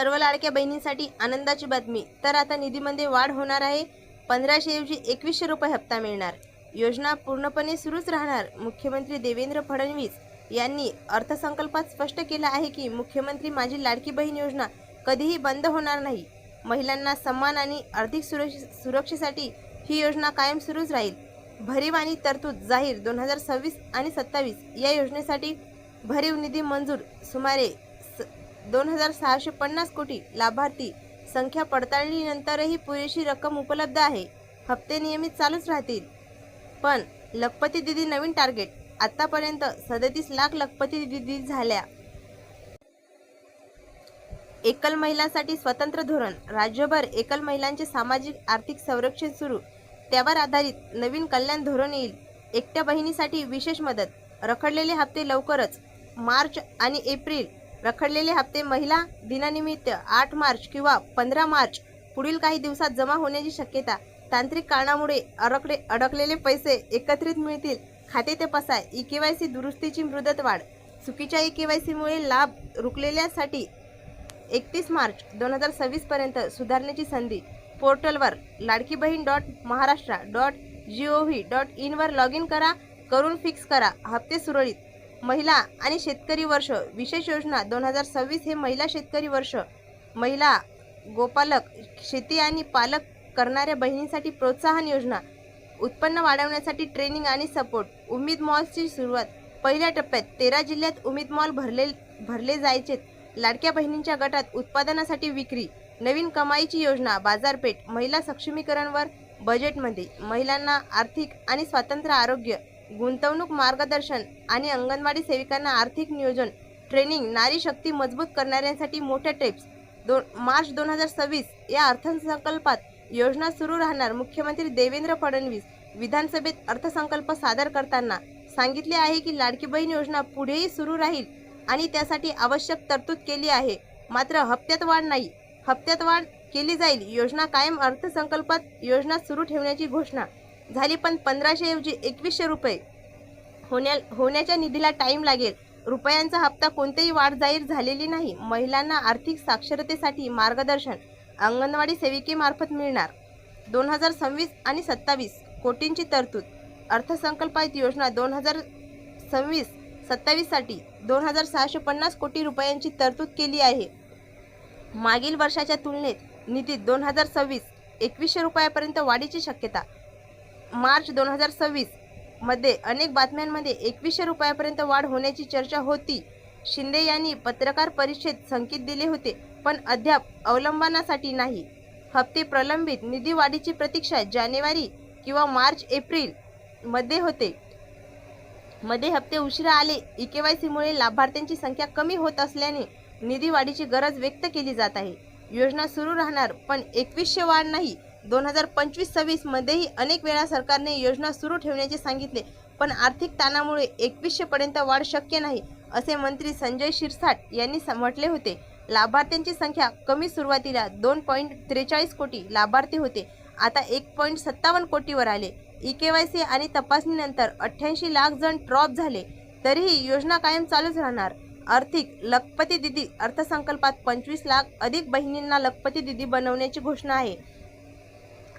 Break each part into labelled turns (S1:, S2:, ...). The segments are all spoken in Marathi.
S1: सर्व लाडक्या बहिणींसाठी आनंदाची बातमी। तर आता निधीमध्ये वाढ होणार आहे। 1500 ऐवजी 2100 रुपये हप्ता मिळणार। योजना पूर्णपणे सुरूच राहणार। मुख्यमंत्री देवेंद्र फडणवीस यांनी अर्थसंकल्पात स्पष्ट केलं आहे की मुख्यमंत्री माझी लाडकी बहीण योजना कधीही बंद होणार नाही। महिलांना सन्मान आणि आर्थिक सुरक्षेसाठी ही योजना कायम सुरूच राहील। भरीव आणि तरतूद जाहीर 2026 आणि 27 या योजनेसाठी भरीव निधी मंजूर। सुमारे 2650 कोटी लाभार्थी संख्या पडताळणीनंतरही पुरेशी रक्कम उपलब्ध आहे। हप्ते नियमित चालूच राहतील। पण लखपती दीदी नवीन टार्गेट। आतापर्यंत 37 लाख लखपती दीदी झाल्या। एकल महिलांसाठी स्वतंत्र धोरण। राज्यभर एकल महिलांचे सामाजिक आर्थिक संरक्षण सुरू, त्यावर आधारित नवीन कल्याण धोरण येईल। एकट्या बहिणीसाठी विशेष मदत। रखडलेले हप्ते लवकरच। मार्च आणि एप्रिल रखडलेले हप्ते महिला दिनानिमित्त 8 मार्च किंवा 15 मार्च पुढील काही दिवसात जमा होण्याची शक्यता। तांत्रिक कारणामुळे अडकलेले पैसे एकत्रित मिळतील। खाते तपासा। ई-केवायसी दुरुस्तीची मुदत वाढ। चुकीच्या ई-केवायसीमुळे लाभ रुकलेल्यासाठी 31 मार्च 2026 पर्यंत सुधारण्याची संधी। पोर्टलवर ladkibahin.maharashtra.gov.in वर लॉग इन करून फिक्स करा हप्ते सुरळीत। महिला आणि शेतकरी वर्ष विशेष योजना 2026 हे महिला शेतकरी वर्ष। महिला गोपालक, शेती आणि पालक करणाऱ्या बहिणींसाठी प्रोत्साहन योजना। उत्पन्न वाढवण्यासाठी ट्रेनिंग आणि सपोर्ट। उमेद मॉल्सची सुरुवात। पहिल्या टप्प्यात 13 जिल्ह्यात उमेद मॉल भरले जायचे। लाडक्या बहिणींच्या गटात उत्पादनासाठी विक्री। नवीन कमाईची योजना। बाजारपेठ। महिला सक्षमीकरणवर बजेटमध्ये महिलांना आर्थिक आणि स्वतंत्र आरोग्य, गुंतवणूक मार्गदर्शन आणि अंगणवाडी सेविकांना आर्थिक नियोजन ट्रेनिंग। नारी शक्ती मजबूत करणाऱ्यांसाठी मोठ्या टिप्स। मार्च 2026 या अर्थसंकल्पात योजना सुरू राहणार। मुख्यमंत्री देवेंद्र फडणवीस विधानसभेत अर्थसंकल्प सादर करताना सांगितले आहे की लाडकी बहीण योजना पुढेही सुरू राहील आणि त्यासाठी आवश्यक तरतूद केली आहे। मात्र हप्त्यात वाढ नाही। हप्त्यात वाढ केली जाईल। योजना कायम। अर्थसंकल्पात योजना सुरू ठेवण्याची घोषणा झाली, पण 1500 ऐवजी 2100 रुपये होण्याच्या निधीला टाइम लागेल। रुपयांचा हप्ता कोणतेही वाढ जाहीर झालेली नाही। महिलांना आर्थिक साक्षरतेसाठी मार्गदर्शन अंगणवाडी सेविकेमार्फत मिळणार। 2026 आणि 27 कोटींची तरतूद। अर्थसंकल्पात योजना 2026-27 साठी 2650 कोटी रुपयांची तरतूद केली आहे। मागील वर्षाच्या तुलनेत निधीत 2026-2100 रुपयापर्यंत वाढीची शक्यता। मार्च 2026 मध्ये अनेक बातम्यांमध्ये 2100 रुपयापर्यंत वाढ होण्याची चर्चा होती। शिंदे यांनी पत्रकार परिषदेत संकेत दिले होते, पण अद्याप अवलंबनासाठी नाही। हप्ते प्रलंबित। निधी वाढीची प्रतीक्षा। जानेवारी किंवा मार्च एप्रिल मध्ये हप्ते उशिरा आले। ई-केवायसीमुळे लाभार्थ्यांची संख्या कमी होत असल्याने निधी वाढीची गरज व्यक्त केली जात आहे। योजना सुरू राहणार, पण 2100 वाढ नाही। 2025-26 मध्येही अनेक वेळा सरकारने योजना सुरू ठेवण्याचे सांगितले, पण आर्थिक ताणामुळे 2100 पर्यंत वाढ शक्य नाही, असे मंत्री संजय शिरसाट यांनी म्हटले होते। लाभार्थ्यांची संख्या कमी। सुरुवातीला 2.43 कोटी लाभार्थी होते, आता 1.57 कोटीवर आले। ई-केवायसी आणि तपासणीनंतर 88 लाख जण ड्रॉप झाले, तरीही योजना कायम चालूच राहणार। आर्थिक लखपती दीदी। अर्थसंकल्पात 25 लाख अधिक बहिणींना लखपती दीदी बनवण्याची घोषणा आहे।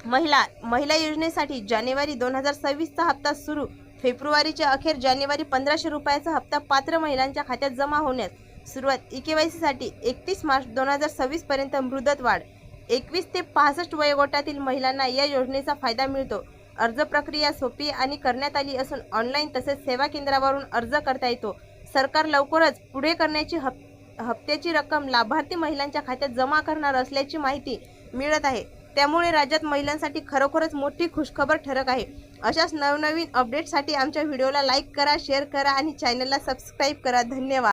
S1: महिला योजनेसाठी जानेवारी 2026 चा हप्ता सुरू। फेब्रुवारीच्या अखेर जानेवारी 1500 रुपयाचा हप्ता पात्र महिलांच्या खात्यात जमा होण्यास सुरुवात। ई-केवायसीसाठी 31 मार्च 2026 पर्यंत मुदत वाढ। 21 ते 65 वयोगटातील महिलांना या योजनेचा फायदा मिळतो। अर्ज प्रक्रिया सोपी आणि करण्यात आली असून ऑनलाईन तसेच सेवा केंद्रावरून अर्ज करता येतो। सरकार लवकरच पुढे करण्याची हप्त्याची रक्कम लाभार्थी महिलांच्या खात्यात जमा करणार असल्याची माहिती मिळत आहे। त्यामुळे राज्यात महिलांसाठी खरोखरच मोठी खुशखबर ठरत आहे। अशाच नवनवीन अपडेट्ससाठी आमच्या व्हिडिओला लाईक करा, शेअर करा आणि चॅनलला सबस्क्राईब करा। धन्यवाद।